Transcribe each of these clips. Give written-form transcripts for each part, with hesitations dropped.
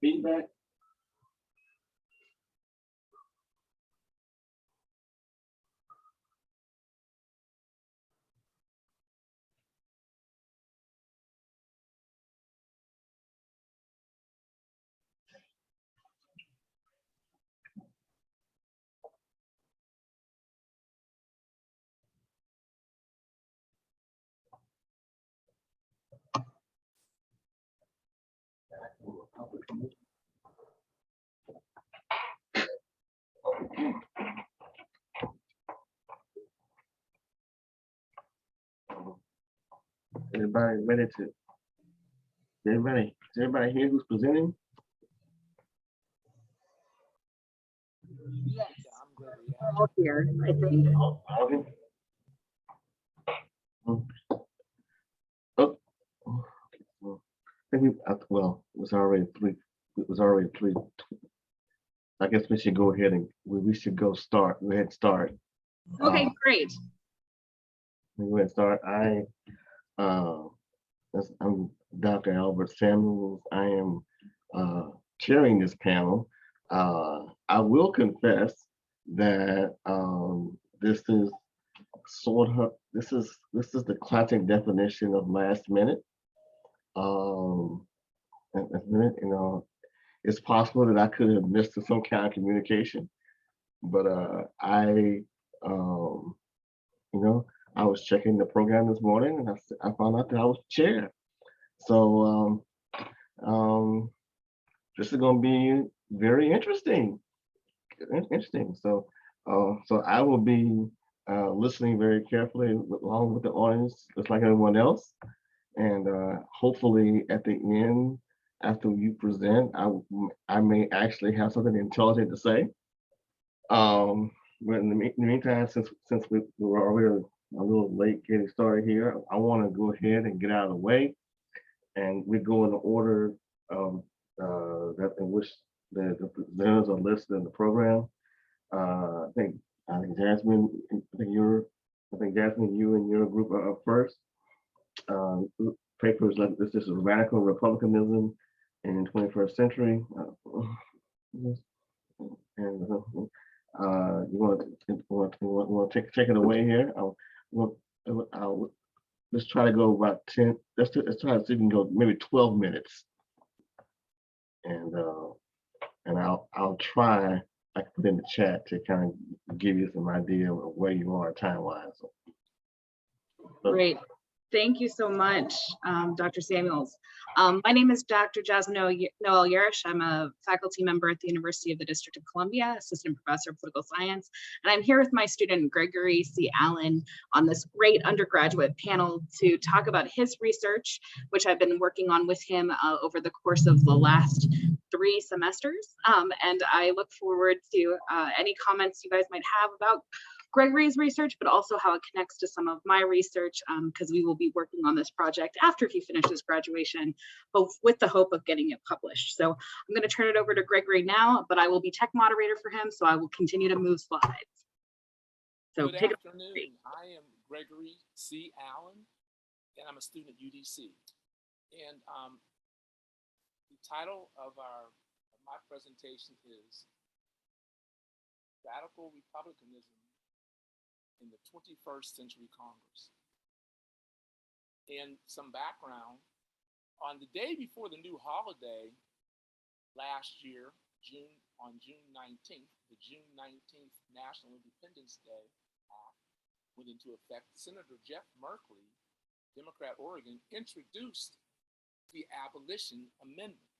Feedback. Everybody ready to? Everybody, is everybody here who's presenting? Yes, we're all here, I think. Okay. Oh, I think well, it was already three. It was already three. I guess we should go ahead and we should go start. Go ahead and start. Okay, great. Go ahead and start. I'm Dr. Albert Samuels. I am chairing this panel. I will confess that this is the classic definition of last minute. You know, it's possible that I could have missed some kind of communication, but you know, I was checking the program this morning and I found out that I was chair. So this is going to be very interesting. So I will be listening very carefully along with the audience, just like everyone else. And hopefully at the end, after you present, I may actually have something intelligent to say. But in the meantime, since we're already a little late getting started here, I want to go ahead and get out of the way, and we go in the order that in which the presenters are listed in the program. I think Jasmine, Jasmine, you and your group are up first. Papers like this is Radical Republicanism in 21st Century. And you want to take it away here? Let's try to go about 10. Let's try to see if we can go maybe 12 minutes. And I'll try. I can put in the chat to kind of give you some idea of where you are time-wise. Great. Thank you so much, Dr. Samuels. My name is Dr. Jasmine Noelle Yarish. I'm a faculty member at the University of the District of Columbia, assistant professor of political science. And I'm here with my student, Gregory C. Allen, on this great undergraduate panel to talk about his research, which I've been working on with him over the course of the last 3 semesters. And I look forward to any comments you guys might have about Gregory's research, but also how it connects to some of my research, because we will be working on this project after he finishes graduation, but with the hope of getting it published. So I'm going to turn it over to Gregory now, but I will be tech moderator for him, so I will continue to move slides. So good afternoon. I am Gregory C. Allen, and I'm a student at UDC. And the title of my presentation is Radical Republicanism in the 21st Century Congress. And some background, on the day before the new holiday last year, on June 19th, the June 19th National Independence Day Act went into effect. Senator Jeff Merkley, Democrat Oregon, introduced the Abolition Amendment.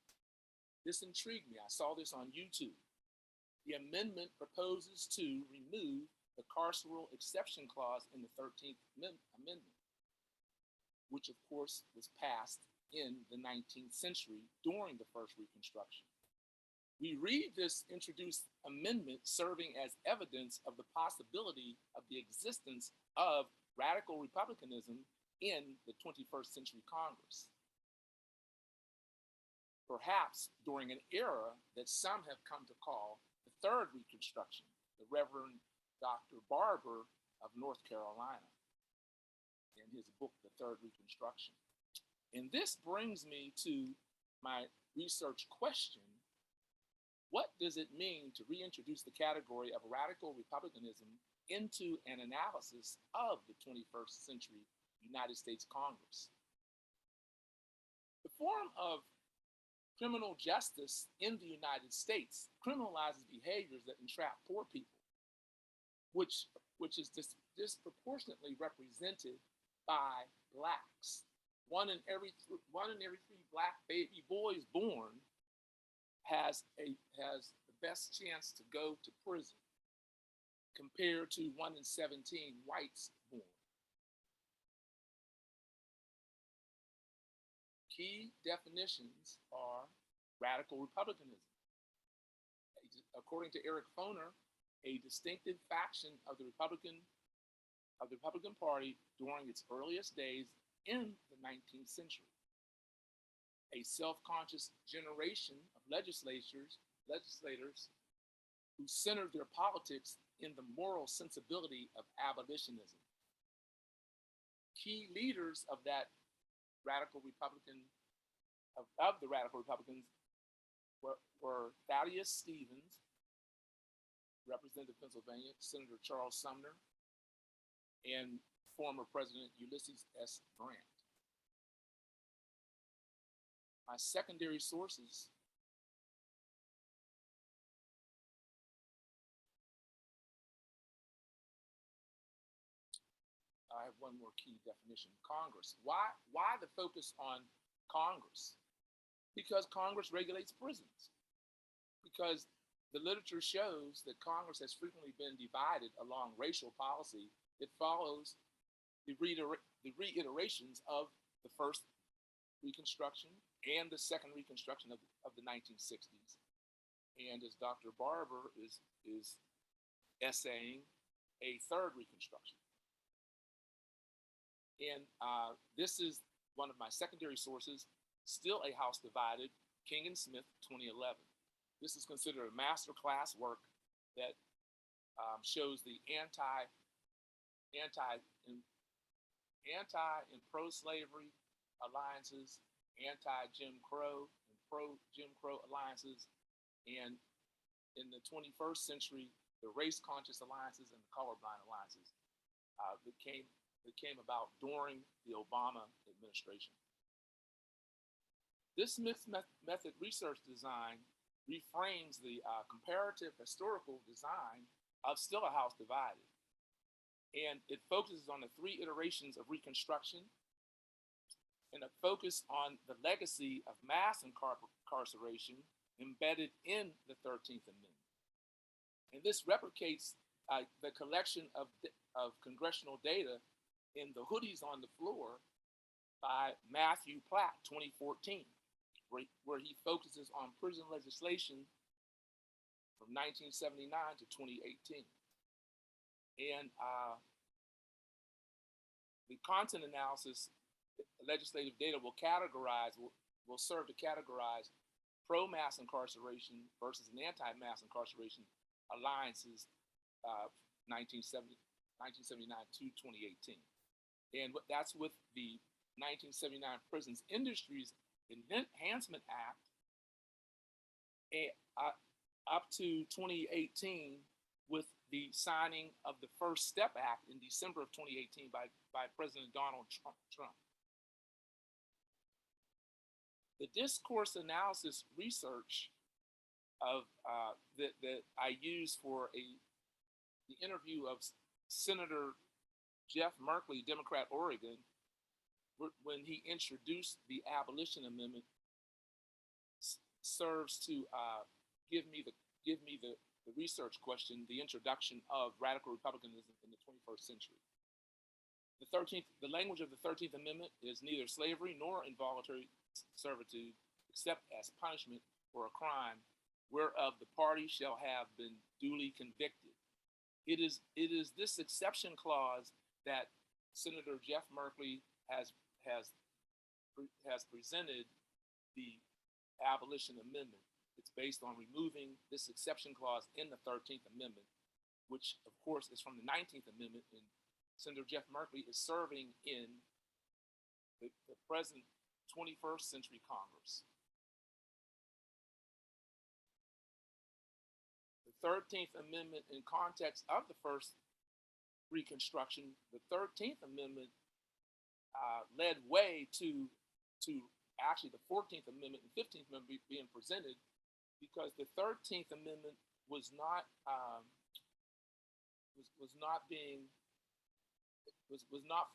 This intrigued me. I saw this on YouTube. The amendment proposes to remove the carceral exception clause in the 13th Amendment, which of course was passed in the 19th century during the first Reconstruction. We read this introduced amendment serving as evidence of the possibility of the existence of radical republicanism in the 21st century Congress. Perhaps during an era that some have come to call the third Reconstruction, the Reverend Dr. Barber of North Carolina in his book, The Third Reconstruction. And this brings me to my research question, what does it mean to reintroduce the category of radical republicanism into an analysis of the 21st century United States Congress? The form of criminal justice in the United States criminalizes behaviors that entrap poor people, which is disproportionately represented by Blacks. One in every three Black baby boys born has the best chance to go to prison compared to 1 in 17 whites born. Key definitions are radical republicanism. According to Eric Foner, a distinctive faction of the Republican Party during its earliest days in the 19th century. A self-conscious generation of legislators who centered their politics in the moral sensibility of abolitionism. Key leaders of the radical Republicans were Thaddeus Stevens, Representative of Pennsylvania, Senator Charles Sumner, and former President Ulysses S. Grant. My secondary sources I have one more key definition. Congress. Why the focus on Congress? Because Congress regulates prisons. Because the literature shows that Congress has frequently been divided along racial policy that follows the reiterations of the first Reconstruction and the second Reconstruction of the 1960s. And as Dr. Barber is essaying, a third Reconstruction. And this is one of my secondary sources, still a House Divided, King and Smith, 2011. This is considered a masterclass work that shows the anti and pro-slavery alliances, anti-Jim Crow and pro-Jim Crow alliances, and in the 21st century, the race-conscious alliances and the colorblind alliances that came about during the Obama administration. This mixed method research design reframes the comparative historical design of still a House Divided. And it focuses on the three iterations of Reconstruction and a focus on the legacy of mass incarceration embedded in the 13th Amendment. And this replicates the collection of congressional data in The Hoodies on the Floor by Matthew Platt, 2014, where he focuses on prison legislation from 1979 to 2018. And the content analysis legislative data will serve to categorize pro-mass incarceration versus an anti-mass incarceration alliances 1979 to 2018. And that's with the 1979 Prisons Industries Enhancement Act up to 2018 with the signing of the First Step Act in December of 2018 by President Donald Trump. The discourse analysis research that I used for the interview of Senator Jeff Merkley, Democrat, Oregon, when he introduced the Abolition Amendment, serves to give me the research question, the introduction of radical republicanism in the 21st century. The language of the 13th Amendment is neither slavery nor involuntary servitude, except as punishment for a crime whereof the party shall have been duly convicted. It is this exception clause that Senator Jeff Merkley has presented the Abolition Amendment. It's based on removing this exception clause in the 13th Amendment, which of course is from the 19th Amendment, and Senator Jeff Merkley is serving in the present 21st century Congress. 13th Amendment in context of the first Reconstruction, the 13th Amendment led way to actually the 14th Amendment and 15th Amendment being presented, because the 13th Amendment was not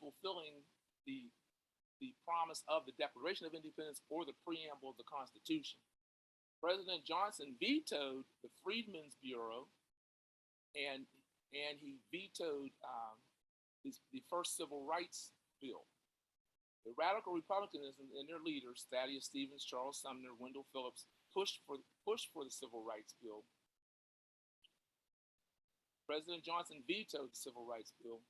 fulfilling the promise of the Declaration of Independence or the preamble of the Constitution. President Johnson vetoed the Freedmen's Bureau, and he vetoed the first Civil Rights Bill. The radical Republicanism and their leaders, Thaddeus Stevens, Charles Sumner, Wendell Phillips, pushed for the Civil Rights Bill. President Johnson vetoed the Civil Rights Bill.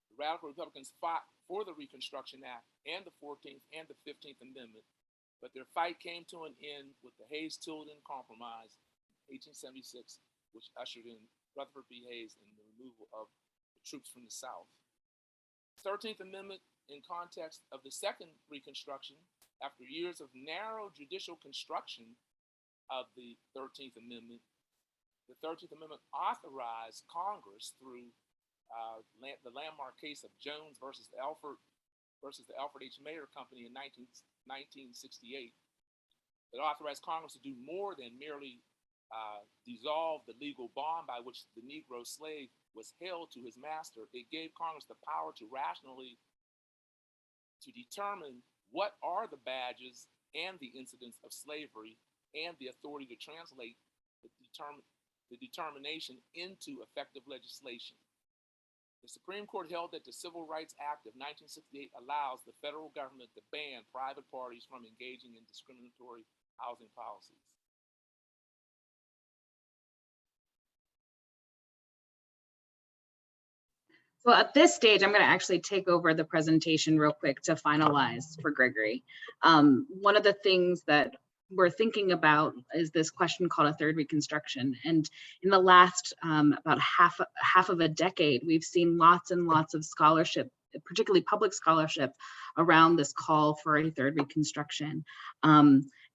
The radical Republicans fought for the Reconstruction Act and the 14th and the 15th Amendment, but their fight came to an end with the Hayes-Tilden Compromise in 1876, which ushered in Rutherford B. Hayes and the removal of the troops from the South. 13th Amendment in context of the second Reconstruction, after years of narrow judicial construction of the 13th Amendment, the 13th Amendment authorized Congress through the landmark case of Jones versus the Alfred H. Mayer Company in 1968. It authorized Congress to do more than merely dissolve the legal bond by which the Negro slave was held to his master. It gave Congress the power to rationally determine what are the badges and the incidents of slavery, and the authority to translate the determination into effective legislation. The Supreme Court held that the Civil Rights Act of 1968 allows the federal government to ban private parties from engaging in discriminatory housing policies. So at this stage, I'm going to actually take over the presentation real quick to finalize for Gregory. One of the things that we're thinking about is this question called a third Reconstruction. And in the last about half of a decade, we've seen lots and lots of scholarship, particularly public scholarship, around this call for a third Reconstruction.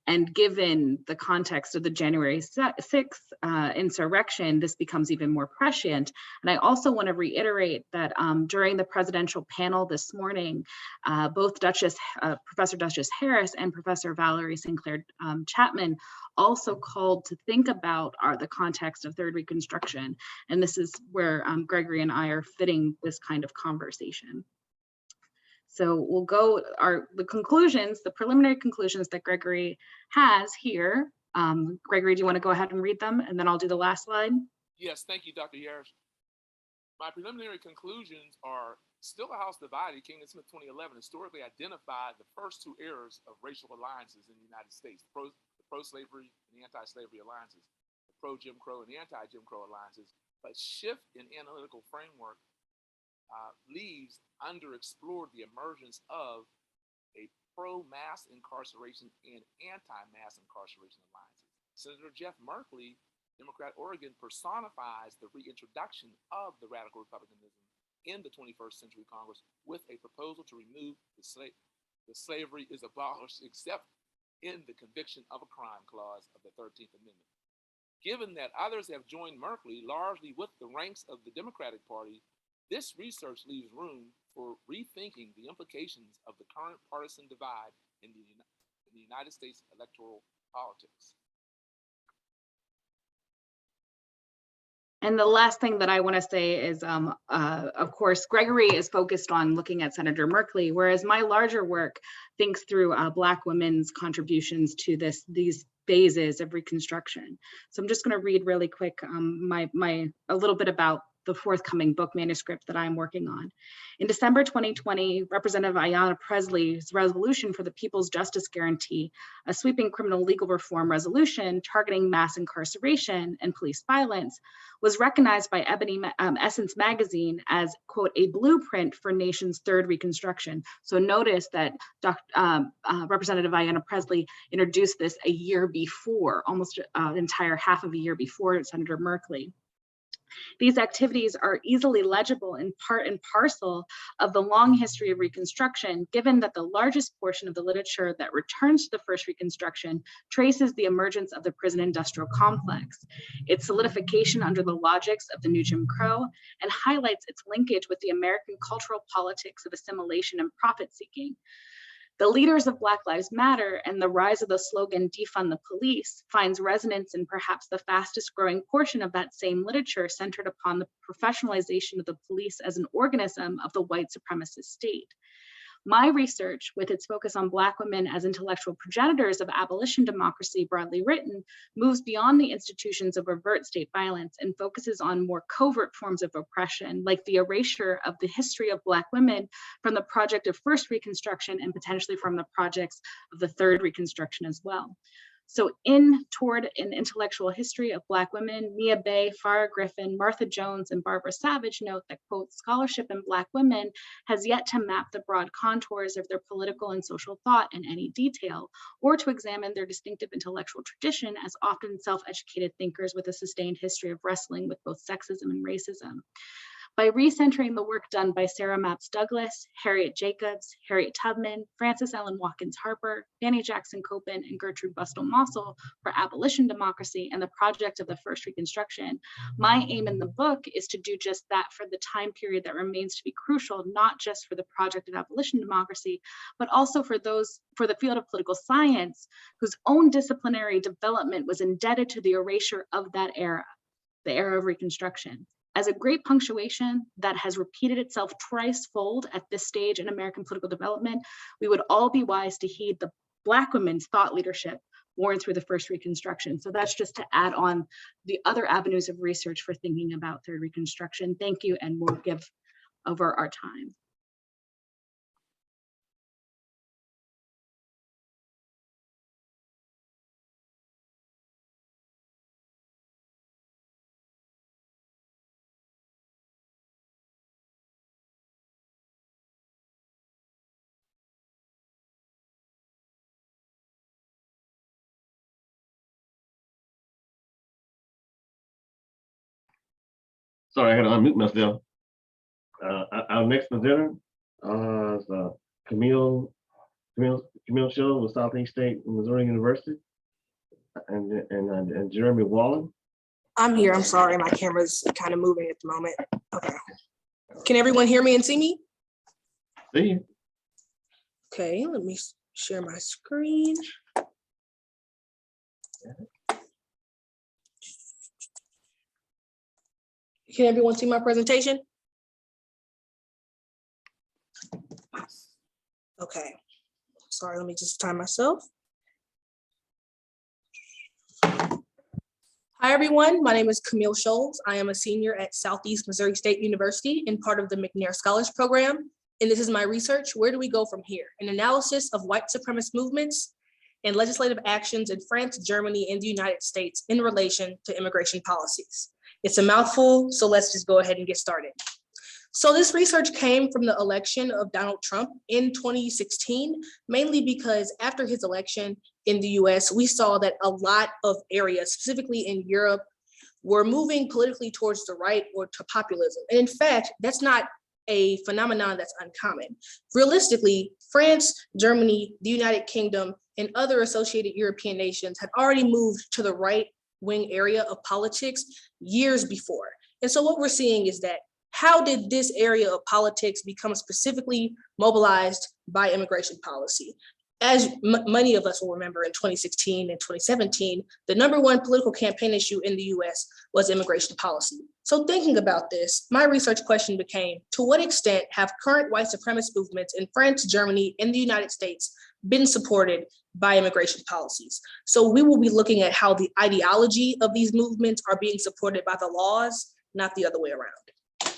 And given the context of the January 6th insurrection, this becomes even more prescient. And I also want to reiterate that during the presidential panel this morning, both Professor Duchess Harris and Professor Valerie Sinclair Chapman also called to think about the context of third Reconstruction. And this is where Gregory and I are fitting this kind of conversation. So we'll go the conclusions, the preliminary conclusions that Gregory has here. Gregory, do you want to go ahead and read them? And then I'll do the last slide. Yes, thank you, Dr. Yarish. My preliminary conclusions are still a house divided. King and Smith 2011 historically identified the first two eras of racial alliances in the United States, the pro-slavery and the anti-slavery alliances, the pro-Jim Crow and the anti-Jim Crow alliances. But shift in analytical framework leaves underexplored the emergence of a pro-mass incarceration and anti-mass incarceration alliances. Senator Jeff Merkley, Democrat Oregon, personifies the reintroduction of the radical Republicanism in the 21st Century Congress with a proposal to remove the slavery is abolished except in the conviction of a crime clause of the 13th Amendment. Given that others have joined Merkley largely with the ranks of the Democratic Party, this research leaves room for rethinking the implications of the current partisan divide in the United States electoral politics. And the last thing that I want to say is, of course, Gregory is focused on looking at Senator Merkley, whereas my larger work thinks through Black women's contributions to these phases of Reconstruction. So I'm just going to read really quick a little bit about the forthcoming book manuscript that I'm working on. In December 2020, Representative Ayanna Presley's resolution for the People's Justice Guarantee, a sweeping criminal legal reform resolution targeting mass incarceration and police violence, was recognized by Essence magazine as, quote, a blueprint for nation's third Reconstruction. So notice that Representative Ayanna Presley introduced this a year before, almost an entire half of a year before Senator Merkley. These activities are easily legible in part and parcel of the long history of Reconstruction, given that the largest portion of the literature that returns to the first Reconstruction traces the emergence of the prison industrial complex, its solidification under the logics of the new Jim Crow, and highlights its linkage with the American cultural politics of assimilation and profit-seeking. The leaders of Black Lives Matter and the rise of the slogan defund the police finds resonance in perhaps the fastest growing portion of that same literature centered upon the professionalization of the police as an organism of the white supremacist state. My research, with its focus on Black women as intellectual progenitors of abolition democracy broadly written, moves beyond the institutions of overt state violence and focuses on more covert forms of oppression, like the erasure of the history of Black women from the project of first Reconstruction and potentially from the projects of the third Reconstruction as well. So toward an intellectual history of Black women, Mia Bay, Farah Griffin, Martha Jones, and Barbara Savage note that, quote, scholarship in Black women has yet to map the broad contours of their political and social thought in any detail, or to examine their distinctive intellectual tradition as often self-educated thinkers with a sustained history of wrestling with both sexism and racism. By recentering the work done by Sarah Mapps Douglas, Harriet Jacobs, Harriet Tubman, Frances Ellen Watkins Harper, Fanny Jackson Copen, and Gertrude Bustle Mossel for abolition democracy and the project of the first Reconstruction, my aim in the book is to do just that for the time period that remains to be crucial, not just for the project of abolition democracy, but also for the field of political science, whose own disciplinary development was indebted to the erasure of that era, the era of Reconstruction. As a great punctuation that has repeated itself thrice-fold at this stage in American political development, we would all be wise to heed the Black women's thought leadership born through the first Reconstruction. So that's just to add on the other avenues of research for thinking about third Reconstruction. Thank you, and we'll give over our time. Sorry, I had to unmute myself. Our next presenter is Camille Shoals with Southeast State Missouri University, and Jeremy Wallen. I'm here. I'm sorry, my camera's kind of moving at the moment. Okay. Can everyone hear me and see me? See you. Okay, let me share my screen. Can everyone see my presentation? Okay. Sorry, let me just time myself. Hi, everyone. My name is Camille Shoals. I am a senior at Southeast Missouri State University and part of the McNair Scholars Program. And this is my research. Where do we go from here? An analysis of white supremacist movements and legislative actions in France, Germany, and the United States in relation to immigration policies. It's a mouthful, so let's just go ahead and get started. So this research came from the election of Donald Trump in 2016, mainly because after his election in the US, we saw that a lot of areas, specifically in Europe, were moving politically towards the right or to populism. And in fact, that's not a phenomenon that's uncommon. Realistically, France, Germany, the United Kingdom, and other associated European nations had already moved to the right wing area of politics years before. And so what we're seeing is that how did this area of politics become specifically mobilized by immigration policy? As many of us will remember, in 2016 and 2017, the #1 political campaign issue in the US was immigration policy. So thinking about this, my research question became, to what extent have current white supremacist movements in France, Germany, and the United States been supported by immigration policies? So we will be looking at how the ideology of these movements are being supported by the laws, not the other way around.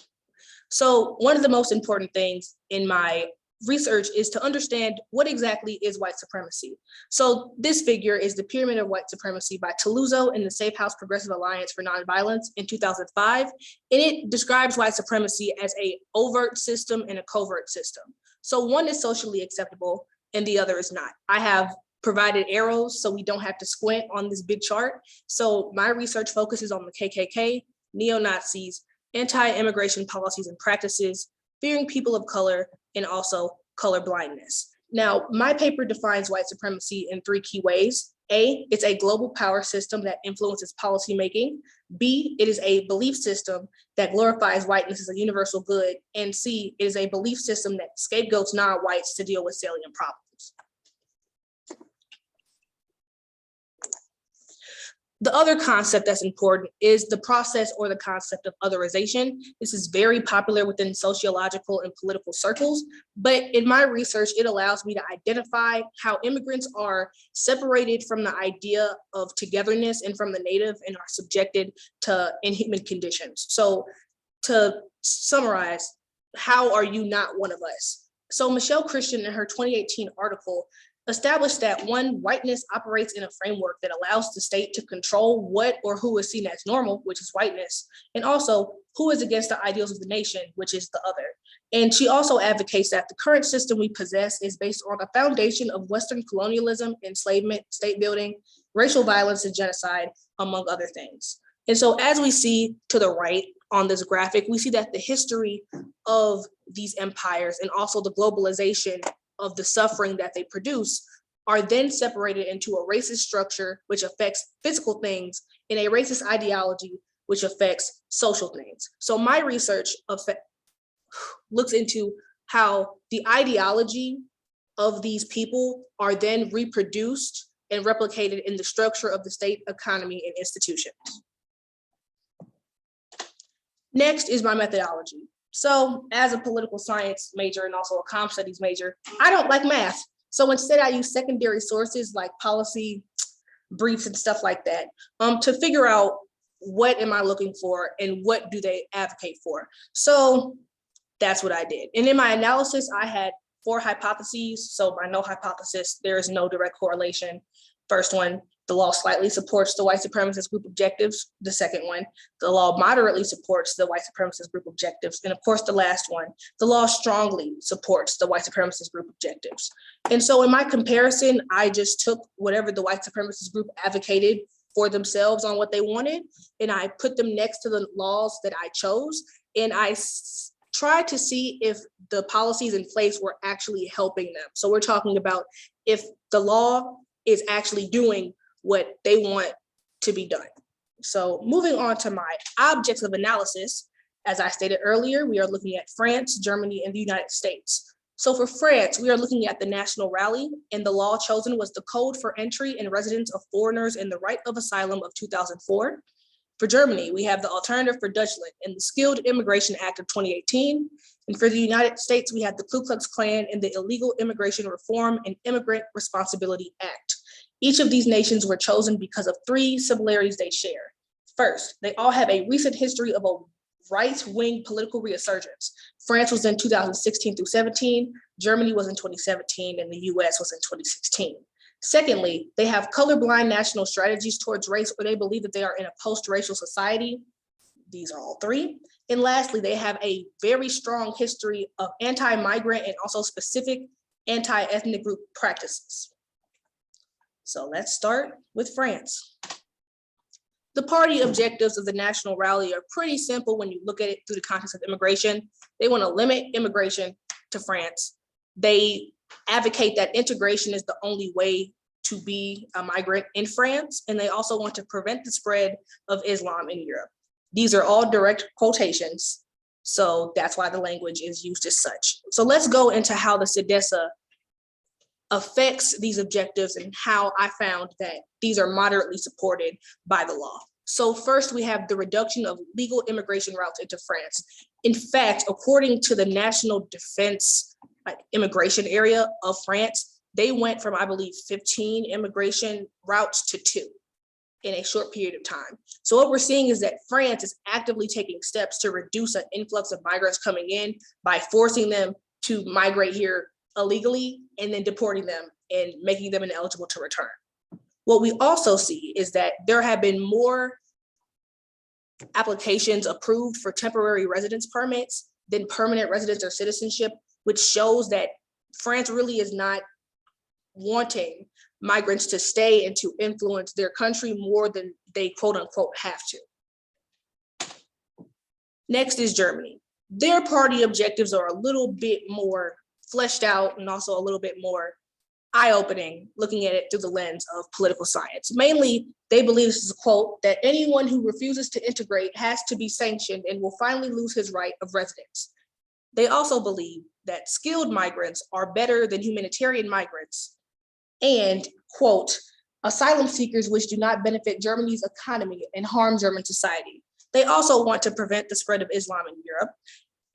So one of the most important things in my research is to understand what exactly is white supremacy. So this figure is the Pyramid of White Supremacy by Tolouzzo in the Safe House Progressive Alliance for Nonviolence in 2005. And it describes white supremacy as a overt system and a covert system. So one is socially acceptable and the other is not. I have provided arrows so we don't have to squint on this big chart. So my research focuses on the KKK, neo-Nazis, anti-immigration policies and practices, fearing people of color, and also color blindness. Now, my paper defines white supremacy in 3 key ways. A, it's a global power system that influences policymaking. B, it is a belief system that glorifies whiteness as a universal good. And C, it is a belief system that scapegoats non-whites to deal with salient problems. The other concept that's important is the process or the concept of otherization. This is very popular within sociological and political circles, but in my research, it allows me to identify how immigrants are separated from the idea of togetherness and from the native and are subjected to inhuman conditions. So to summarize, how are you not one of us? So Michelle Christian in her 2018 article established that one, whiteness operates in a framework that allows the state to control what or who is seen as normal, which is whiteness, and also who is against the ideals of the nation, which is the other. And she also advocates that the current system we possess is based on a foundation of Western colonialism, enslavement, state building, racial violence, and genocide, among other things. And so as we see to the right on this graphic, we see that the history of these empires and also the globalization of the suffering that they produce are then separated into a racist structure, which affects physical things, and a racist ideology, which affects social things. So my research looks into how the ideology of these people are then reproduced and replicated in the structure of the state, economy, and institutions. Next is my methodology. So as a political science major and also a comm studies major, I don't like math. So instead I use secondary sources like policy briefs and stuff like that to figure out what am I looking for and what do they advocate for. So that's what I did. And in my analysis, I had 4 hypotheses. So by no hypothesis, there is no direct correlation. First one, the law slightly supports the white supremacist group objectives. The second one, the law moderately supports the white supremacist group objectives. And of course, the last one, the law strongly supports the white supremacist group objectives. And so in my comparison, I just took whatever the white supremacist group advocated for themselves on what they wanted, and I put them next to the laws that I chose. And I tried to see if the policies in place were actually helping them. So we're talking about if the law is actually doing what they want to be done. So moving on to my objects of analysis, as I stated earlier, we are looking at France, Germany, and the United States. So for France, we are looking at the National Rally, and the law chosen was the Code for Entry and Residence of Foreigners and the Right of Asylum of 2004. For Germany, we have the Alternative for Dutchland and the Skilled Immigration Act of 2018. And for the United States, we have the Ku Klux Klan and the Illegal Immigration Reform and Immigrant Responsibility Act. Each of these nations were chosen because of 3 similarities they share. First, they all have a recent history of a right-wing political resurgence. France was in 2016 through 17, Germany was in 2017, and the US was in 2016. Secondly, they have colorblind national strategies towards race, or they believe that they are in a post-racial society. These are all 3. And lastly, they have a very strong history of anti-migrant and also specific anti-ethnic group practices. So let's start with France. The party objectives of the National Rally are pretty simple when you look at it through the context of immigration. They want to limit immigration to France. They advocate that integration is the only way to be a migrant in France, and they also want to prevent the spread of Islam in Europe. These are all direct quotations, so that's why the language is used as such. So let's go into how the SEDESA affects these objectives and how I found that these are moderately supported by the law. So first, we have the reduction of legal immigration routes into France. In fact, according to the National Defense immigration area of France, they went from, I believe, 15 immigration routes to 2 in a short period of time. So what we're seeing is that France is actively taking steps to reduce an influx of migrants coming in by forcing them to migrate here illegally and then deporting them and making them ineligible to return. What we also see is that there have been more applications approved for temporary residence permits than permanent residence or citizenship, which shows that France really is not wanting migrants to stay and to influence their country more than they quote unquote have to. Next is Germany. Their party objectives are a little bit more fleshed out and also a little bit more eye-opening, looking at it through the lens of political science. Mainly, they believe, this is a quote, that anyone who refuses to integrate has to be sanctioned and will finally lose his right of residence. They also believe that skilled migrants are better than humanitarian migrants and, quote, asylum seekers which do not benefit Germany's economy and harm German society. They also want to prevent the spread of Islam in Europe,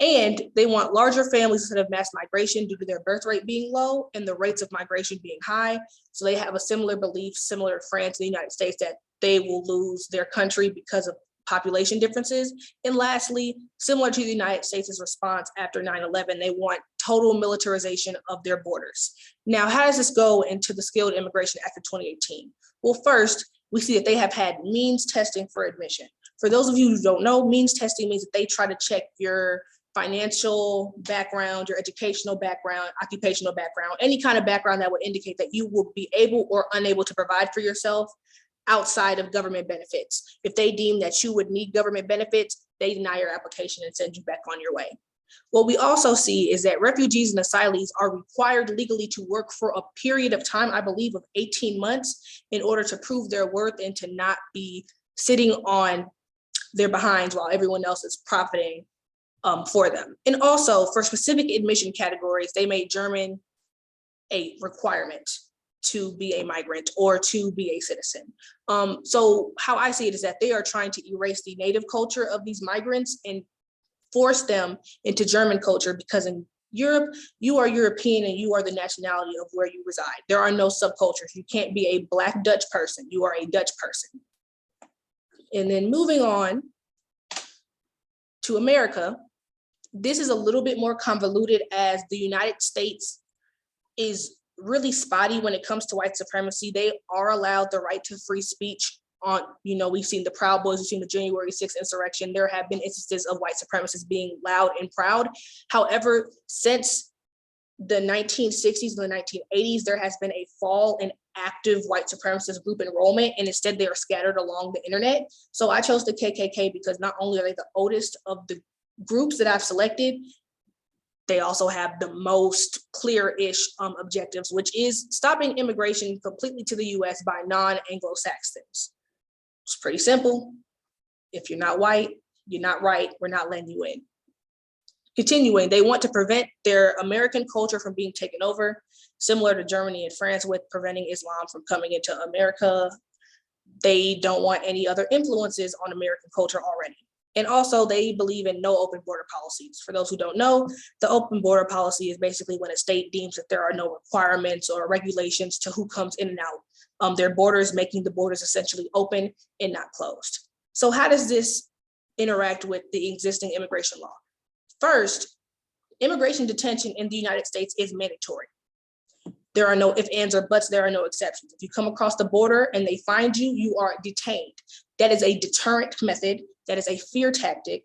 and they want larger families instead of mass migration due to their birth rate being low and the rates of migration being high. So they have a similar belief, similar to France and the United States, that they will lose their country because of population differences. And lastly, similar to the United States' response after 9/11, they want total militarization of their borders. Now, how does this go into the Skilled Immigration Act of 2018? Well, first, we see that they have had means testing for admission. For those of you who don't know, means testing means that they try to check your financial background, your educational background, occupational background, any kind of background that would indicate that you will be able or unable to provide for yourself outside of government benefits. If they deem that you would need government benefits, they deny your application and send you back on your way. What we also see is that refugees and asylees are required legally to work for a period of time, I believe of 18 months, in order to prove their worth and to not be sitting on their behinds while everyone else is profiting for them. And also for specific admission categories, they made German a requirement to be a migrant or to be a citizen. So how I see it is that they are trying to erase the native culture of these migrants and force them into German culture, because in Europe, you are European and you are the nationality of where you reside. There are no subcultures. You can't be a Black Dutch person. You are a Dutch person. And then moving on to America, this is a little bit more convoluted, as the United States is really spotty when it comes to white supremacy. They are allowed the right to free speech on, we've seen the Proud Boys, we've seen the January 6th insurrection. There have been instances of white supremacists being loud and proud. However, since the 1960s and the 1980s, there has been a fall in active white supremacist group enrollment, and instead they are scattered along the internet. So I chose the KKK because not only are they the oldest of the groups that I've selected, they also have the most clear-ish objectives, which is stopping immigration completely to the US by non-Anglo-Saxons. It's pretty simple. If you're not white, you're not right, we're not letting you in. Continuing, they want to prevent their American culture from being taken over, similar to Germany and France with preventing Islam from coming into America. They don't want any other influences on American culture already. And also they believe in no open border policies. For those who don't know, the open border policy is basically when a state deems that there are no requirements or regulations to who comes in and out their borders, making the borders essentially open and not closed. So how does this interact with the existing immigration law? First, immigration detention in the United States is mandatory. There are no ifs, ands, or buts, there are no exceptions. If you come across the border and they find you, you are detained. That is a deterrent method, that is a fear tactic,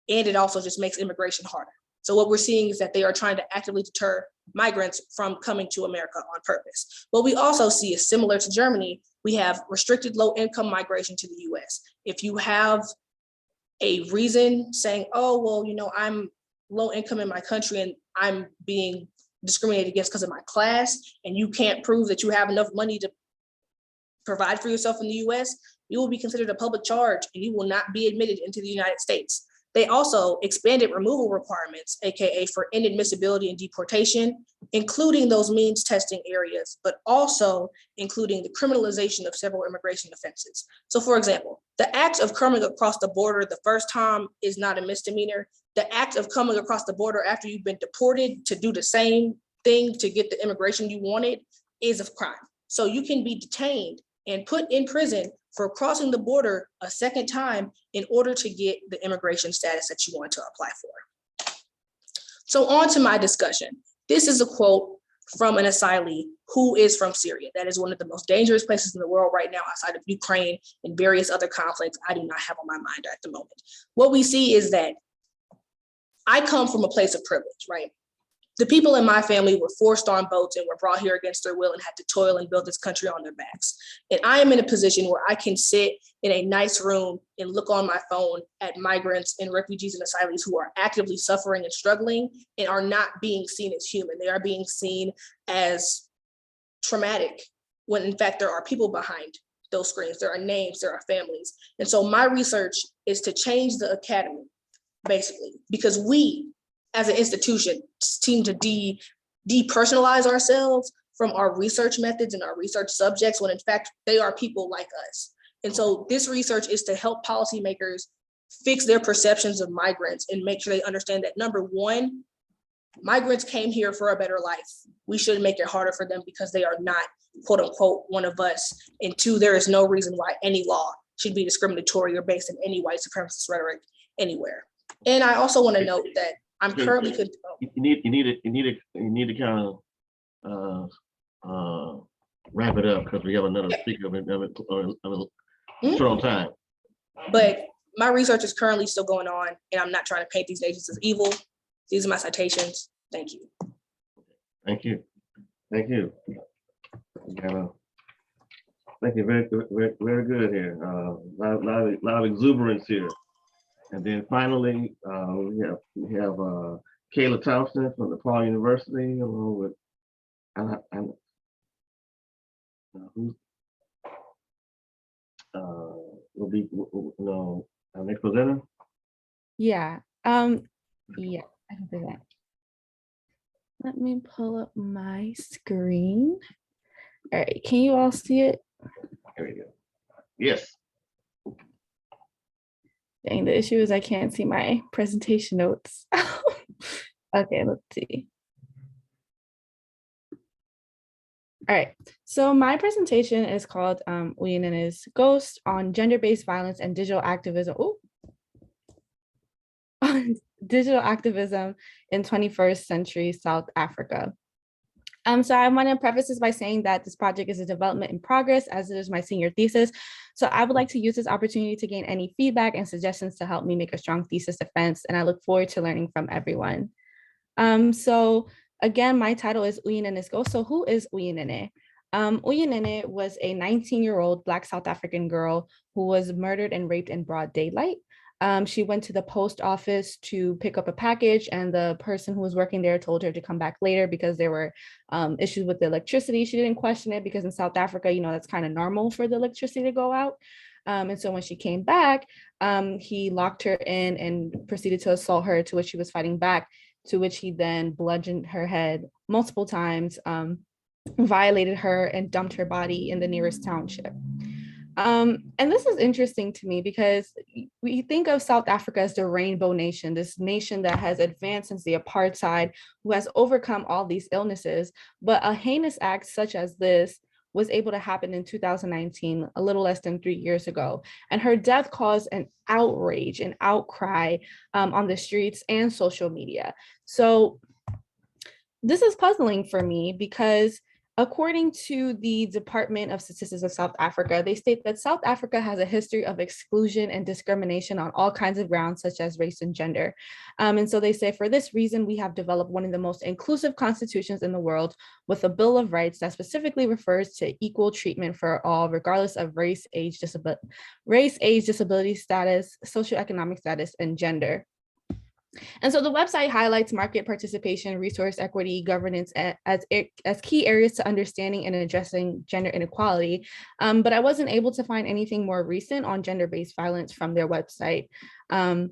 and it also just makes immigration harder. So what we're seeing is that they are trying to actively deter migrants from coming to America on purpose. What we also see is similar to Germany, we have restricted low-income migration to the US. If you have a reason saying, oh, well, I'm low income in my country and I'm being discriminated against because of my class, and you can't prove that you have enough money to provide for yourself in the US, you will be considered a public charge and you will not be admitted into the United States. They also expanded removal requirements, AKA for inadmissibility and deportation, including those means testing areas, but also including the criminalization of several immigration offenses. So for example, the act of coming across the border the first time is not a misdemeanor. The act of coming across the border after you've been deported to do the same thing to get the immigration you wanted is a crime. So you can be detained and put in prison for crossing the border a second time in order to get the immigration status that you want to apply for. So on to my discussion. This is a quote from an asylee who is from Syria. That is one of the most dangerous places in the world right now outside of Ukraine and various other conflicts I do not have on my mind at the moment. What we see is that I come from a place of privilege, right? The people in my family were forced on boats and were brought here against their will and had to toil and build this country on their backs. And I am in a position where I can sit in a nice room and look on my phone at migrants and refugees and asylees who are actively suffering and struggling and are not being seen as human. They are being seen as traumatic, when in fact there are people behind those screens. There are names, there are families. And so my research is to change the academy, basically, because we as an institution seem to depersonalize ourselves from our research methods and our research subjects, when in fact they are people like us. And so this research is to help policymakers fix their perceptions of migrants and make sure they understand that, number one, migrants came here for a better life. We shouldn't make it harder for them because they are not, quote unquote, one of us. And two, there is no reason why any law should be discriminatory or based in any white supremacist rhetoric anywhere. And I also want to note that I'm currently. You need to kind of wrap it up because we have another speaker short on time. But my research is currently still going on, and I'm not trying to paint these nations as evil. These are my citations. Thank you. Thank you. Thank you. Thank you. Very good here. Lot of exuberance here. And then finally, we have Kayla Thompson from DePauw University, along with will be our next presenter. Yeah. Yeah, I can do that. Let me pull up my screen. All right, can you all see it? There we go. Yes. Dang, the issue is I can't see my presentation notes. Okay, let's see. All right, so my presentation is called Uyinene's Ghost on Gender-Based Violence and Digital Activism. Oh, on digital activism in 21st century South Africa. So I want to preface this by saying that this project is a development in progress, as it is my senior thesis. So I would like to use this opportunity to gain any feedback and suggestions to help me make a strong thesis defense, and I look forward to learning from everyone. So again, my title is Uyinene's Ghost. So who is Uyinene? Uyinene was a 19-year-old Black South African girl who was murdered and raped in broad daylight. She went to the post office to pick up a package, and the person who was working there told her to come back later because there were issues with the electricity. She didn't question it because in South Africa, that's kind of normal for the electricity to go out. And so when she came back, he locked her in and proceeded to assault her, to which she was fighting back, to which he then bludgeoned her head multiple times, violated her, and dumped her body in the nearest township. And this is interesting to me because we think of South Africa as the rainbow nation, this nation that has advanced since the apartheid, who has overcome all these illnesses. But a heinous act such as this was able to happen in 2019, a little less than 3 years ago. And her death caused an outrage, an outcry on the streets and social media. So this is puzzling for me because according to the Department of Statistics of South Africa, they state that South Africa has a history of exclusion and discrimination on all kinds of grounds, such as race and gender. And so they say, for this reason, we have developed one of the most inclusive constitutions in the world, with a Bill of Rights that specifically refers to equal treatment for all, regardless of race, age, disability status, socioeconomic status, and gender. And so the website highlights market participation, resource equity, governance as key areas to understanding and addressing gender inequality. But I wasn't able to find anything more recent on gender-based violence from their website. And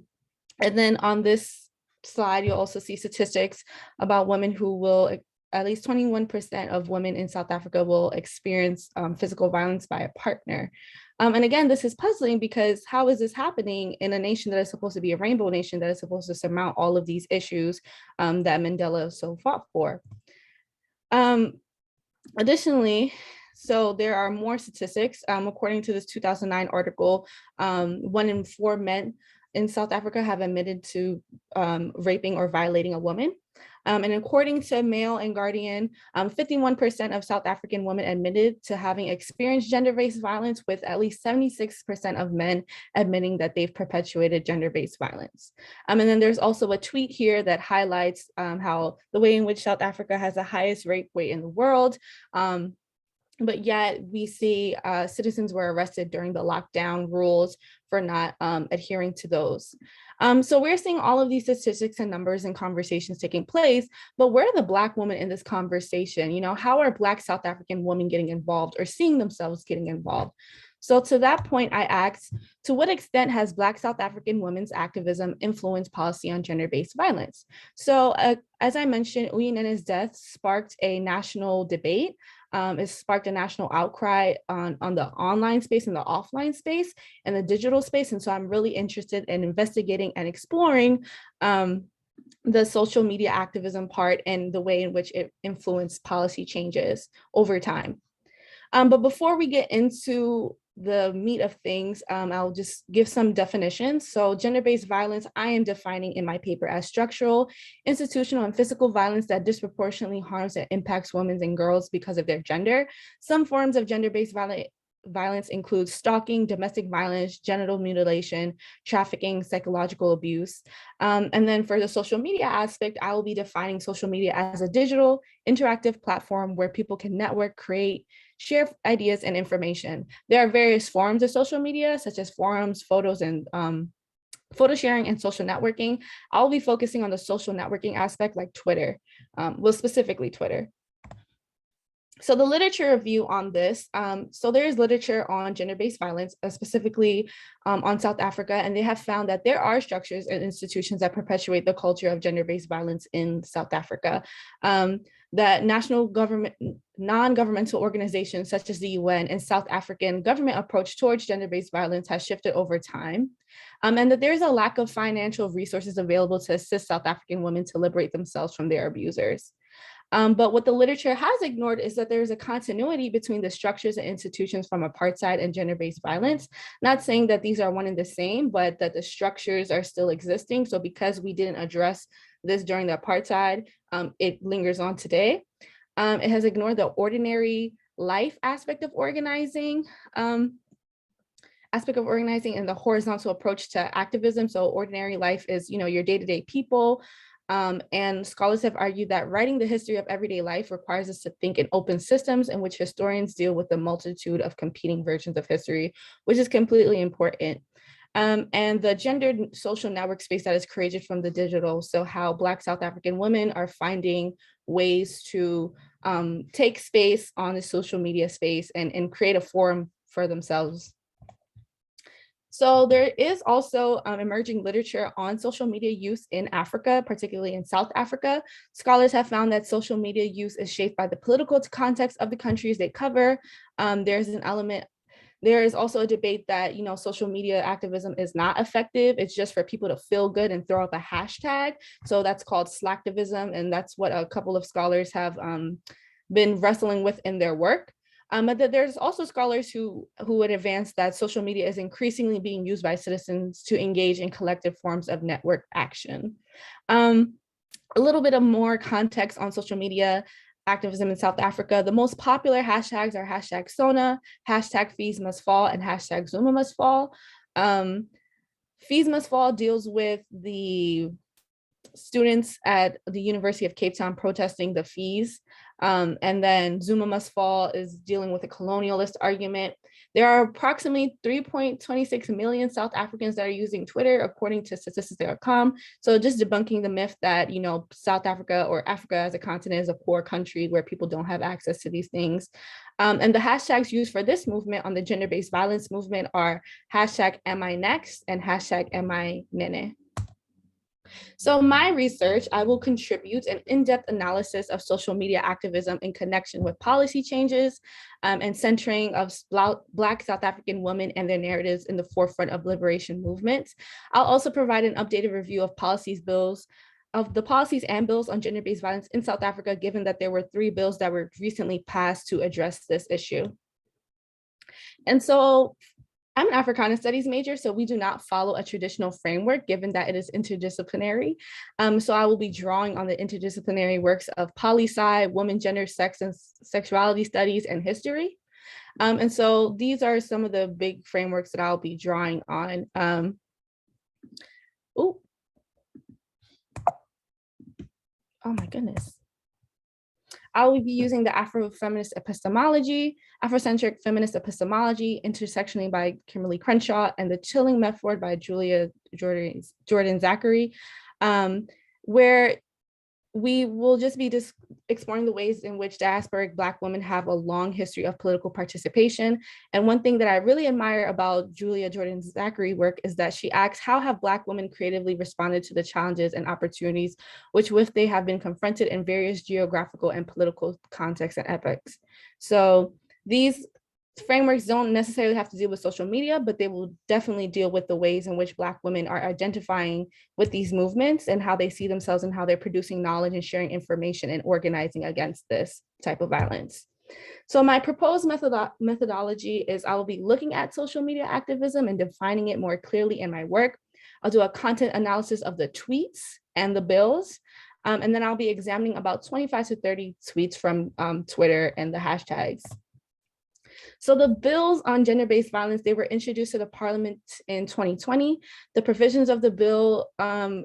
then on this slide, you'll also see statistics about women who will, at least 21% of women in South Africa will experience physical violence by a partner. And again, this is puzzling because how is this happening in a nation that is supposed to be a rainbow nation, that is supposed to surmount all of these issues that Mandela so fought for? Additionally, so there are more statistics. According to this 2009 article, 1 in 4 men in South Africa have admitted to raping or violating a woman. And according to Mail and Guardian, 51% of South African women admitted to having experienced gender-based violence, with at least 76% of men admitting that they've perpetuated gender-based violence. And then there's also a tweet here that highlights how the way in which South Africa has the highest rape rate in the world. But yet we see citizens were arrested during the lockdown rules for not adhering to those. So we're seeing all of these statistics and numbers and conversations taking place, but where are the Black women in this conversation? You know, how are Black South African women getting involved or seeing themselves getting involved? So to that point, I asked, to what extent has Black South African women's activism influenced policy on gender-based violence? So as I mentioned, Uyinene's death sparked a national debate. It sparked a national outcry on the online space and the offline space and the digital space. And so I'm really interested in investigating and exploring the social media activism part and the way in which it influenced policy changes over time. But before we get into the meat of things, I'll just give some definitions. So gender-based violence, I am defining in my paper as structural, institutional, and physical violence that disproportionately harms and impacts women and girls because of their gender. Some forms of gender-based violence include stalking, domestic violence, genital mutilation, trafficking, psychological abuse. And then for the social media aspect, I will be defining social media as a digital, interactive platform where people can network, create, share ideas and information. There are various forms of social media, such as forums, photos, and photo sharing and social networking. I'll be focusing on the social networking aspect, like Twitter, well, specifically Twitter. So the literature review on this, so there is literature on gender-based violence, specifically on South Africa, and they have found that there are structures and institutions that perpetuate the culture of gender-based violence in South Africa. That national government, non-governmental organizations such as the UN and South African government approach towards gender-based violence has shifted over time, and that there's a lack of financial resources available to assist South African women to liberate themselves from their abusers. But what the literature has ignored is that there's a continuity between the structures and institutions from apartheid and gender-based violence. Not saying that these are one and the same, but that the structures are still existing. So because we didn't address this during the apartheid, it lingers on today. It has ignored the ordinary life aspect of organizing, and the horizontal approach to activism. So ordinary life is, you know, your day-to-day people. And scholars have argued that writing the history of everyday life requires us to think in open systems in which historians deal with the multitude of competing versions of history, which is completely important. And the gendered social network space that is created from the digital. So how Black South African women are finding ways to take space on the social media space and create a forum for themselves. So there is also emerging literature on social media use in Africa, particularly in South Africa. Scholars have found that social media use is shaped by the political context of the countries they cover. There is also a debate that, you know, social media activism is not effective. It's just for people to feel good and throw up a hashtag. So that's called slacktivism. And that's what a couple of scholars have been wrestling with in their work. But that there's also scholars who would advance that social media is increasingly being used by citizens to engage in collective forms of network action. A little bit of more context on social media activism in South Africa. The most popular hashtags are hashtag Sona, hashtag Fees Must Fall, and hashtag Zuma Must Fall. Fees Must Fall deals with the students at the University of Cape Town protesting the fees. And then Zuma Must Fall is dealing with a colonialist argument. There are approximately 3.26 million South Africans that are using Twitter, according to statistics.com. So just debunking the myth that, you know, South Africa or Africa as a continent is a poor country where people don't have access to these things. And the hashtags used for this movement on the gender-based violence movement are hashtag #AmINext and hashtag #AmINene. So my research, I will contribute an in-depth analysis of social media activism in connection with policy changes and centering of Black South African women and their narratives in the forefront of liberation movements. I'll also provide an updated review of the policies and bills on gender-based violence in South Africa, given that there were 3 bills that were recently passed to address this issue. And so I'm an Africana Studies major, so we do not follow a traditional framework, given that it is interdisciplinary. So I will be drawing on the interdisciplinary works of poli-sci, women, gender, sex, and sexuality studies, and history. And so these are some of the big frameworks that I'll be drawing on. Oh my goodness. I will be using the Afrocentric feminist epistemology, intersectionally by Kimberly Crenshaw, and the chilling metaphor by Julia Jordan Zachary, where we will just be exploring the ways in which diasporic Black women have a long history of political participation. And one thing that I really admire about Julia Jordan Zachary work is that she asks, how have Black women creatively responded to the challenges and opportunities which with they have been confronted in various geographical and political contexts and epochs? So these frameworks don't necessarily have to deal with social media, but they will definitely deal with the ways in which Black women are identifying with these movements and how they see themselves and how they're producing knowledge and sharing information and organizing against this type of violence. So my proposed methodology is I will be looking at social media activism and defining it more clearly in my work. I'll do a content analysis of the tweets and the bills. And then I'll be examining about 25 to 30 tweets from Twitter and the hashtags. So the bills on gender-based violence, they were introduced to the Parliament in 2020. The provisions of the bill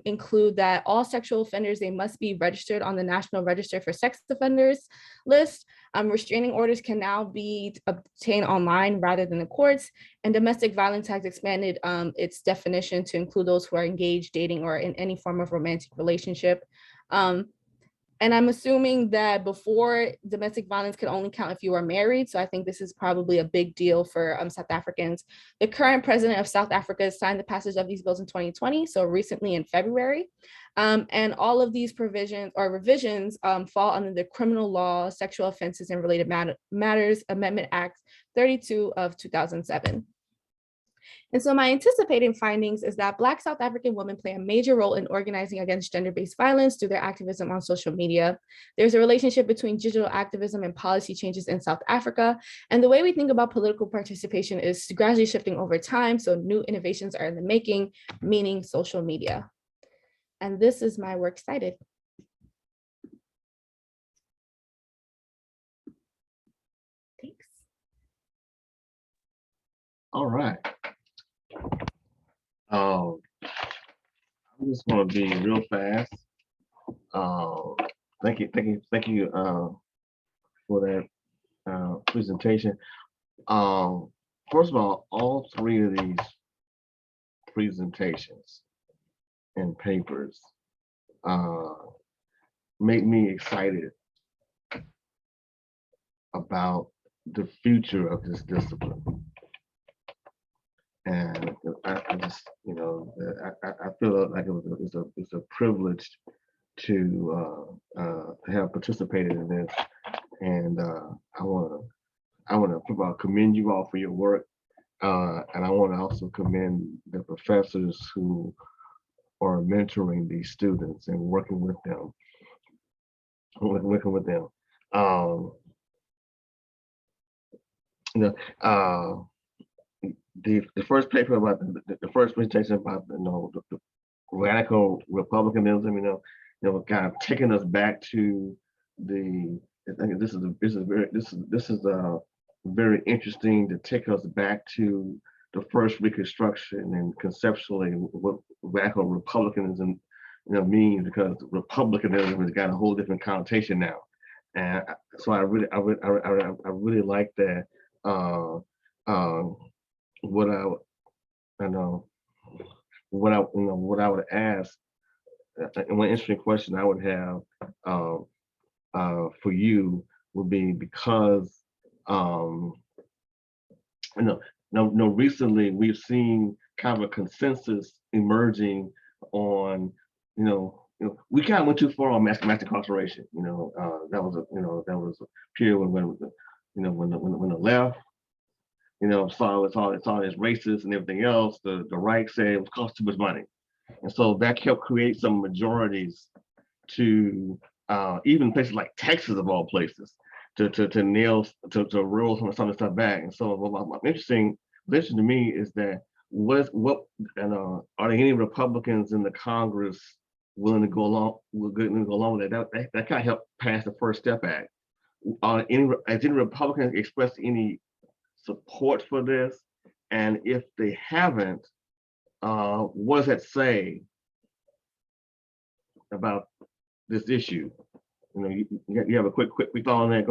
include that all sexual offenders, they must be registered on the National Register for Sex Offenders list. Restraining orders can now be obtained online rather than the courts. And domestic violence has expanded its definition to include those who are engaged, dating, or in any form of romantic relationship. And I'm assuming that before, domestic violence could only count if you were married. So I think this is probably a big deal for South Africans. The current president of South Africa signed the passage of these bills in 2020, so recently in February. And all of these provisions or revisions fall under the Criminal Law, Sexual Offenses and Related Matters Amendment Act 32 of 2007. And so my anticipated findings is that Black South African women play a major role in organizing against gender-based violence through their activism on social media. There's a relationship between digital activism and policy changes in South Africa. And the way we think about political participation is gradually shifting over time. So new innovations are in the making, meaning social media. And this is my works cited. Thanks. All right. I'm just going to be real fast. Thank you for that presentation. First of all three of these presentations and papers make me excited about the future of this discipline. And I just, I feel like it's a privilege to have participated in this, and I want to commend you all for your work, and I want to also commend the professors who are mentoring these students and working with them. The first paper about the first presentation about the radical republicanism, kind of taking us back to the. I think this is very interesting to take us back to the first Reconstruction and conceptually what radical republicanism means, because republicanism has got a whole different connotation now, and so I really like that. What I would ask, and one interesting question I would have for you would be, because recently we've seen kind of a consensus emerging on we kind of went too far on mass incarceration. That was a period when the left saw it's all this racist and everything else. The right said it would cost too much money, and so that helped create some majorities to even places like Texas, of all places, to rule some of the stuff back. And so what listen to me is that what and are there any Republicans in the Congress willing to go along with that? That kind of help pass the First Step Act. Has any Republicans expressed any support for this? And if they haven't, what does that say about this issue? You know, you have a quick thought on that.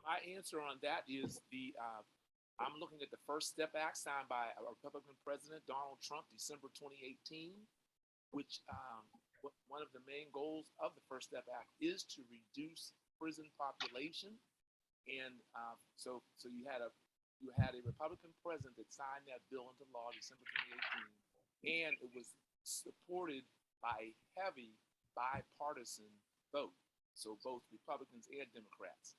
My answer on that is I'm looking at the First Step Act signed by Republican President Donald Trump, December 2018, which one of the main goals of the First Step Act is to reduce prison population. And so you had a Republican president that signed that bill into law December 2018, and it was supported by a heavy bipartisan vote. So both Republicans and Democrats.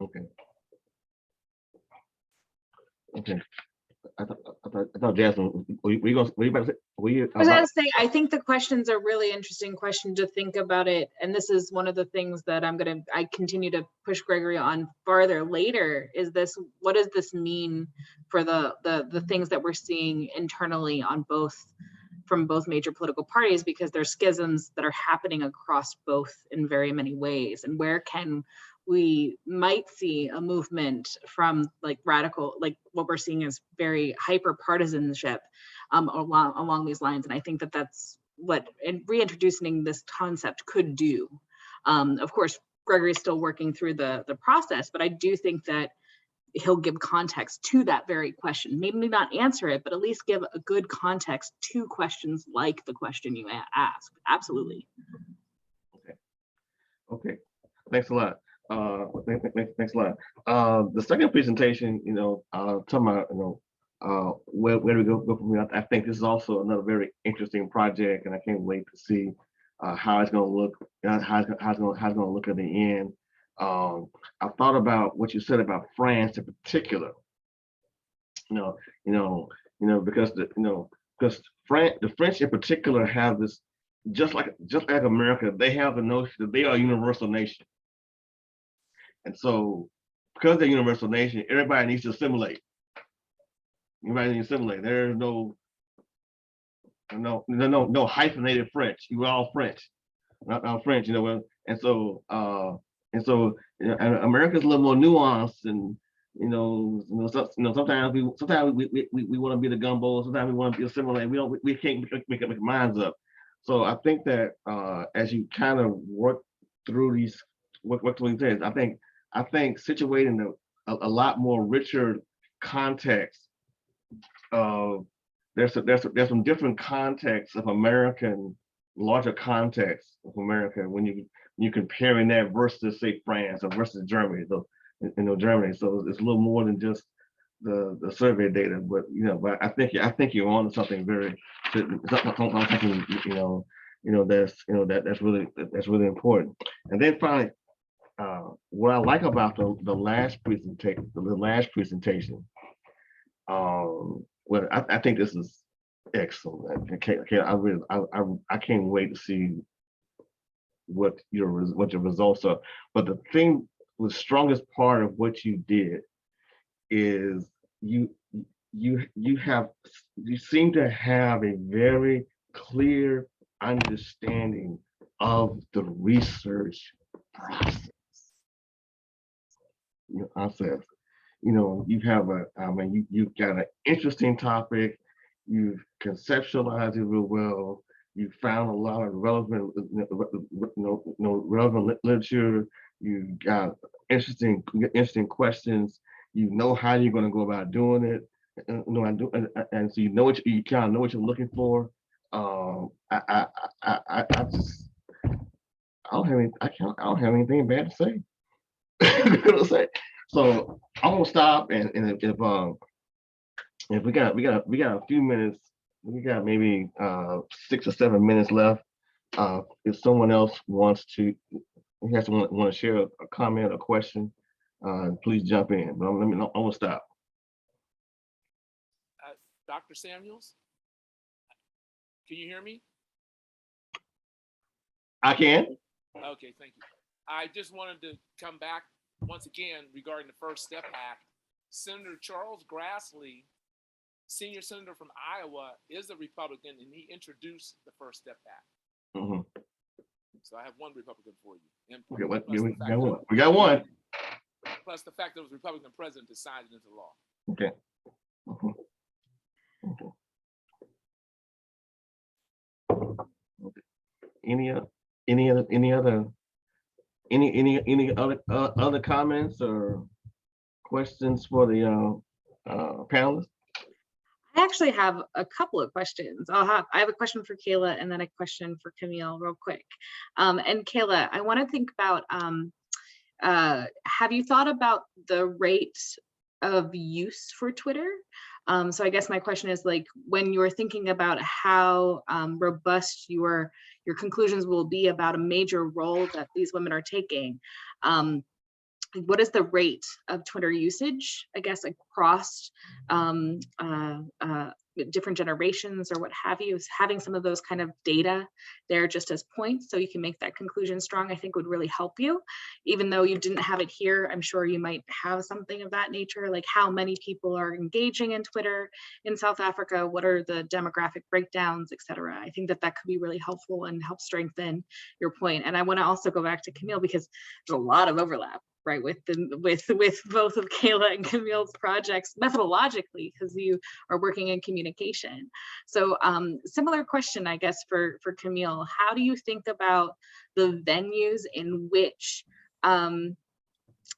Okay. I thought Jasmine, were you about to say? I was going to say, I think the question's a really interesting question to think about it. And this is one of the things that I continue to push Gregory on farther later, is this, what does this mean for the things that we're seeing internally from both major political parties, because there's schisms that are happening across both in very many ways. And where can we might see a movement from like radical, like what we're seeing is very hyper partisanship along these lines. And I think that that's what reintroducing this concept could do. Of course, Gregory's still working through the process, but I do think that he'll give context to that very question. Maybe not answer it, but at least give a good context to questions like the question you asked. Absolutely. Okay. Thanks a lot. Thanks a lot. The second presentation, talking about, where do we go from here? I think this is also another very interesting project, and I can't wait to see how it's going to look. How it's going to look at the end. I thought about what you said about France in particular. Because the French in particular have this, just like America, they have the notion that they are a universal nation. And so, because they're a universal nation, everybody needs to assimilate. There's no hyphenated French. You were all French, not French. And so America's a little more nuanced, and sometimes we want to be the gumbo. Sometimes we want to be assimilated. We can't make up minds up. So I think that as you kind of work through these things, I think situating a lot more richer context. There's some different contexts of larger context of America when you comparing that versus, say, France or versus Germany. Germany. So it's a little more than just the survey data, but I think you're on to something very, something that's really important. And then finally, what I like about the last presentation, well, I think this is excellent. I can't wait to see what your results are. But the strongest part of what you did is you seem to have a very clear understanding of the research process. You've got an interesting topic. You've conceptualized it real well. You found a lot of relevant literature. You got interesting questions. You know how you're going to go about doing it, and so you kind of know what you're looking for. I don't have anything bad to say. So I'm gonna stop, and if we got a few minutes, we got maybe 6 or 7 minutes left. If someone else wants to share a comment or question, please jump in. But I'm gonna stop. Dr. Samuels, can you hear me? I can. Okay, thank you. I just wanted to come back once again regarding the First Step Act. Senator Charles Grassley, senior senator from Iowa, is a Republican, and he introduced the First Step Act. Mhm. So I have one Republican for you. And Okay, what, plus we the fact got that- one. We got one. Plus the fact that it was Republican president to sign it into law. Okay. Mhm. Okay. Okay. Any other comments or questions for the panelists? I actually have a couple of questions. I have a question for Kayla and then a question for Camille real quick. And Kayla, I want to think about, have you thought about the rate of use for Twitter? So I guess my question is, like, when you're thinking about how robust your conclusions will be about a major role that these women are taking, what is the rate of Twitter usage, I guess, across different generations or what have you? Is having some of those kind of data there just as points so you can make that conclusion strong, I think would really help you. Even though you didn't have it here, I'm sure you might have something of that nature, like how many people are engaging in Twitter in South Africa, what are the demographic breakdowns, et cetera. I think that could be really helpful and help strengthen your point. And I want to also go back to Camille because there's a lot of overlap, right, with both of Kayla and Camille's projects methodologically, because you are working in communication. So similar question, I guess, for Camille. How do you think about the venues in which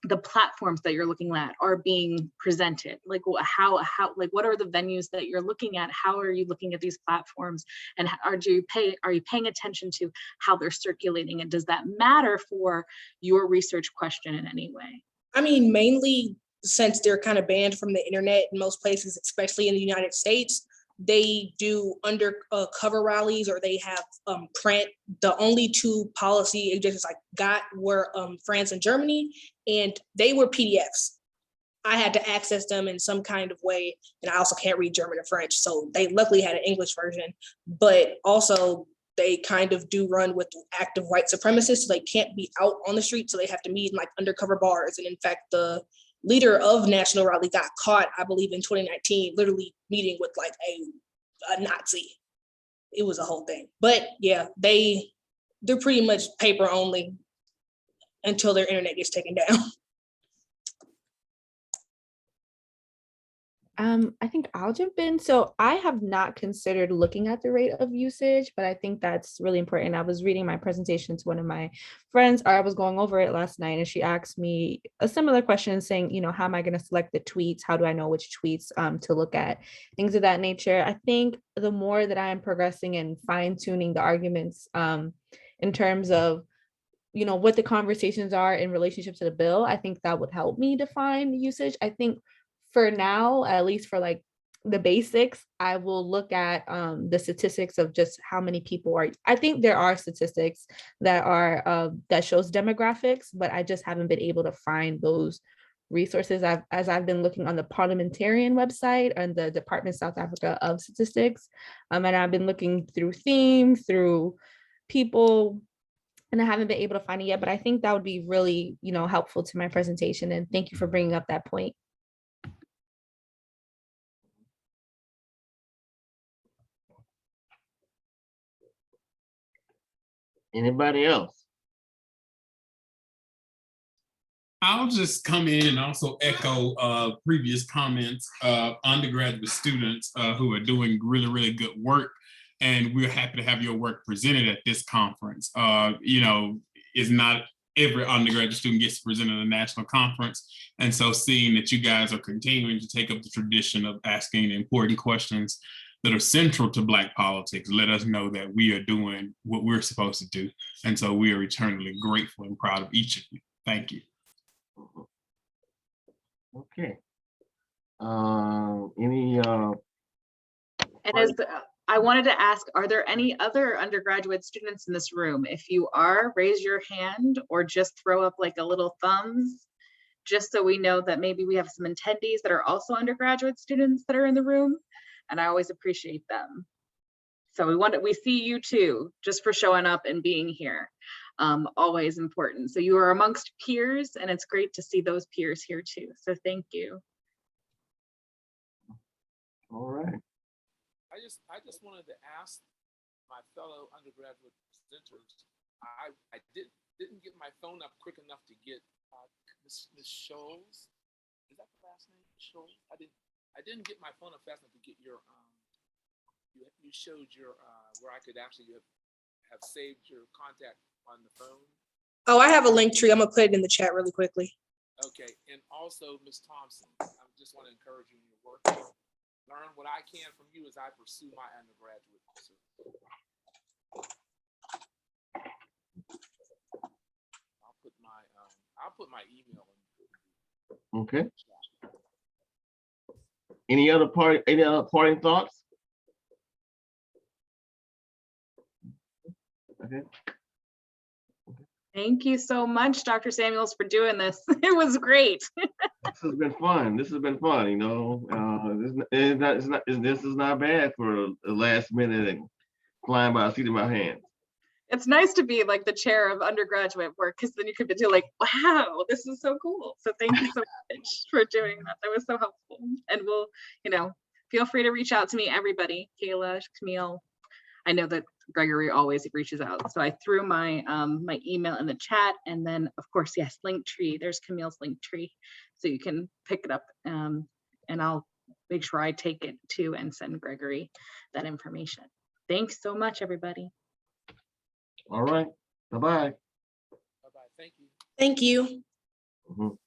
the platforms that you're looking at are being presented? Like how like what are the venues that you're looking at? How are you looking at these platforms, and are you paying attention to how they're circulating, and does that matter for your research question in any way? I mean, mainly since they're kind of banned from the internet in most places, especially in the United States, they do undercover rallies, or they have print. The only two policy agencies I got were France and Germany, and they were PDFs. I had to access them in some kind of way, and I also can't read German or French, so they luckily had an English version, but also they kind of do run with active white supremacists, so they can't be out on the street, so they have to meet in like undercover bars. And in fact, the leader of National Rally got caught, I believe in 2019, literally meeting with like a Nazi. It was a whole thing. But yeah, they're pretty much paper only until their internet gets taken down. I think I'll jump in. So I have not considered looking at the rate of usage, but I think that's really important. I was reading my presentation to one of my friends, or I was going over it last night, and she asked me a similar question saying, you know, how am I going to select the tweets? How do I know which tweets to look at? Things of that nature. I think the more that I am progressing and fine tuning the arguments in terms of, you know, what the conversations are in relationship to the bill, I think that would help me define the usage. I think for now, at least for like the basics, I will look at the statistics of just how many people are. I think there are statistics that are that shows demographics, but I just haven't been able to find those resources. As I've been looking on the parliamentarian website and the Department of South Africa of Statistics, and I've been looking through themes, through people, and I haven't been able to find it yet. But I think that would be really, you know, helpful to my presentation. And thank you for bringing up that point. Anybody else? I'll just come in and also echo previous comments of undergraduate students who are doing really, really good work. And we're happy to have your work presented at this conference. You know, it's not every undergraduate student gets to present at a national conference. And so seeing that you guys are continuing to take up the tradition of asking important questions that are central to Black politics, let us know that we are doing what we're supposed to do. And so we are eternally grateful and proud of each of you. Thank you. Okay. And I wanted to ask, are there any other undergraduate students in this room? If you are, raise your hand or just throw up like a little thumbs, just so we know that maybe we have some attendees that are also undergraduate students that are in the room. And I always appreciate them. So we see you too, just for showing up and being here. always important. So you are amongst peers, and it's great to see those peers here too. So thank you. All right. I just wanted to ask my fellow undergraduate presenters. I didn't get my phone up quick enough to get Miss Shoals. Is that the last name? Shoals? I didn't get my phone up fast enough to get your you showed your where I could actually have saved your contact on the phone. Oh, I have a link tree. I'm gonna put it in the chat really quickly. Okay, and also Miss Thompson, I just want to encourage you in your work. Learn what I can from you as I pursue my undergraduate research. I'll put my email in. Okay. Any other parting thoughts? Okay. Thank you so much, Dr. Samuels, for doing this. It was great. This has been fun. This has been fun. You know, this is not bad for the last minute and flying by the seat of my hand. It's nice to be like the chair of undergraduate work, because then you could be like, wow, this is so cool. So thank you so much for doing that. That was so helpful. And we'll, you know, feel free to reach out to me, everybody. Kayla, Camille. I know that Gregory always reaches out. So I threw my my email in the chat, and then of course, yes, Linktree. There's Camille's Linktree, so you can pick it up, and I'll make sure I take it too and send Gregory that information. Thanks so much, everybody. All right. Bye-bye. Bye-bye. Thank you. Thank you. Mhm.